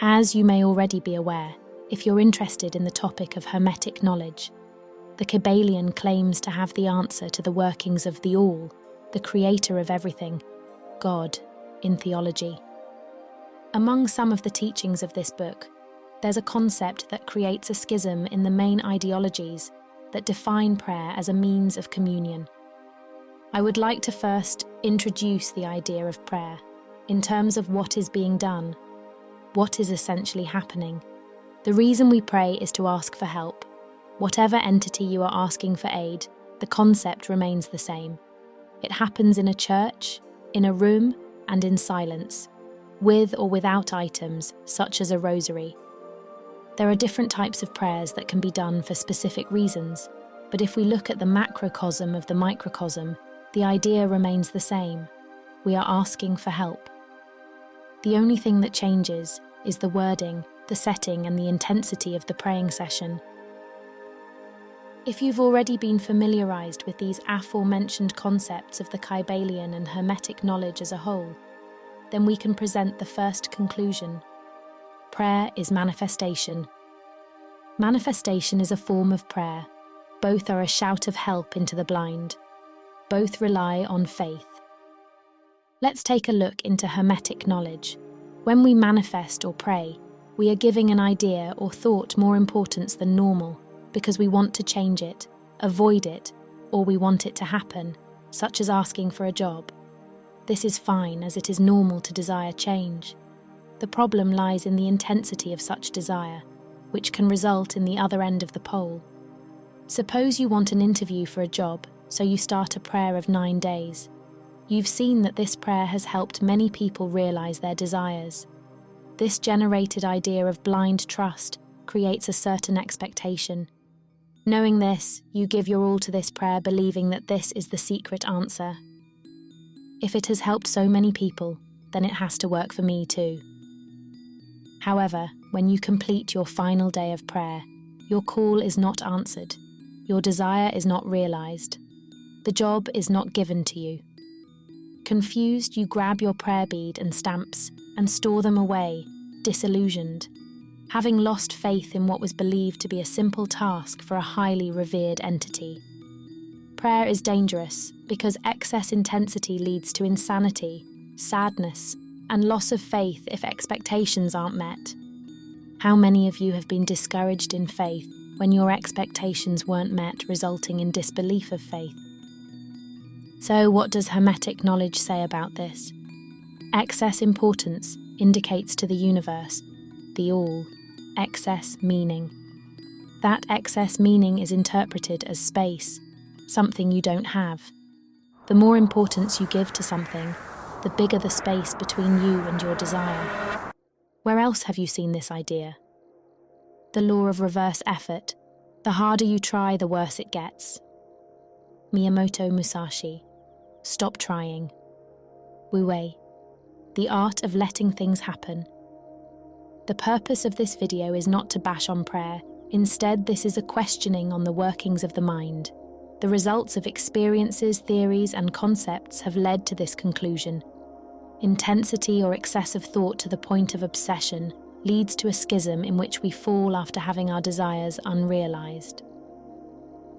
As you may already be aware, if you're interested in the topic of Hermetic knowledge, the Kybalion claims to have the answer to the workings of the All, the creator of everything, God, in theology. Among some of the teachings of this book, there's a concept that creates a schism in the main ideologies that define prayer as a means of communion. I would like to first introduce the idea of prayer in terms of what is being done, what is essentially happening. The reason we pray is to ask for help. Whatever entity you are asking for aid, the concept remains the same. It happens in a church, in a room, and in silence, with or without items, such as a rosary. There are different types of prayers that can be done for specific reasons, but if we look at the macrocosm of the microcosm, the idea remains the same. We are asking for help. The only thing that changes is the wording, the setting, and the intensity of the praying session. If you've already been familiarized with these aforementioned concepts of the Kybalion and Hermetic knowledge as a whole, then we can present the first conclusion. Prayer is manifestation. Manifestation is a form of prayer. Both are a shout of help into the blind. Both rely on faith. Let's take a look into Hermetic knowledge. When we manifest or pray, we are giving an idea or thought more importance than normal because we want to change it, avoid it, or we want it to happen, such as asking for a job. This is fine, as it is normal to desire change. The problem lies in the intensity of such desire, which can result in the other end of the pole. Suppose you want an interview for a job, so you start a prayer of 9 days. You've seen that this prayer has helped many people realize their desires. This generated idea of blind trust creates a certain expectation. Knowing this, you give your all to this prayer, believing that this is the secret answer. If it has helped so many people, then it has to work for me too. However, when you complete your final day of prayer, your call is not answered. Your desire is not realized. The job is not given to you. Confused, you grab your prayer bead and stamps and store them away, disillusioned, having lost faith in what was believed to be a simple task for a highly revered entity. Prayer is dangerous because excess intensity leads to insanity, sadness, and loss of faith if expectations aren't met. How many of you have been discouraged in faith when your expectations weren't met, resulting in disbelief of faith? So what does Hermetic knowledge say about this? Excess importance indicates to the universe, the all, excess meaning. That excess meaning is interpreted as space, something you don't have. The more importance you give to something, the bigger the space between you and your desire. Where else have you seen this idea? The law of reverse effort. The harder you try, the worse it gets. Miyamoto Musashi. Stop trying. Wu Wei. The art of letting things happen. The purpose of this video is not to bash on prayer. Instead, this is a questioning on the workings of the mind. The results of experiences, theories, and concepts have led to this conclusion. Intensity or excessive thought to the point of obsession leads to a schism in which we fall after having our desires unrealized.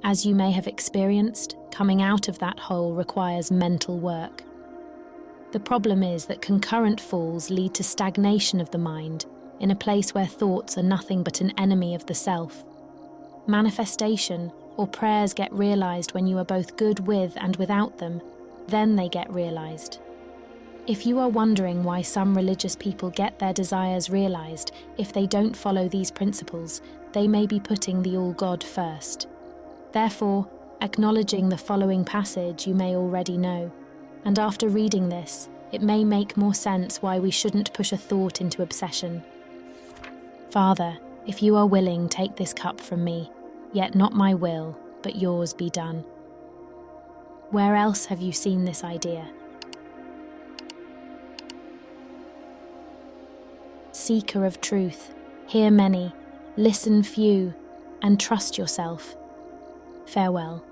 As you may have experienced, coming out of that hole requires mental work. The problem is that concurrent falls lead to stagnation of the mind, in a place where thoughts are nothing but an enemy of the self. Manifestation or prayers get realized when you are both good with and without them, then they get realized. If you are wondering why some religious people get their desires realized if they don't follow these principles, they may be putting the all-God first. Therefore, acknowledging the following passage you may already know, and after reading this, it may make more sense why we shouldn't push a thought into obsession. Father, if you are willing, take this cup from me, yet not my will, but yours be done. Where else have you seen this idea? Seeker of truth, hear many, listen few, and trust yourself. Farewell.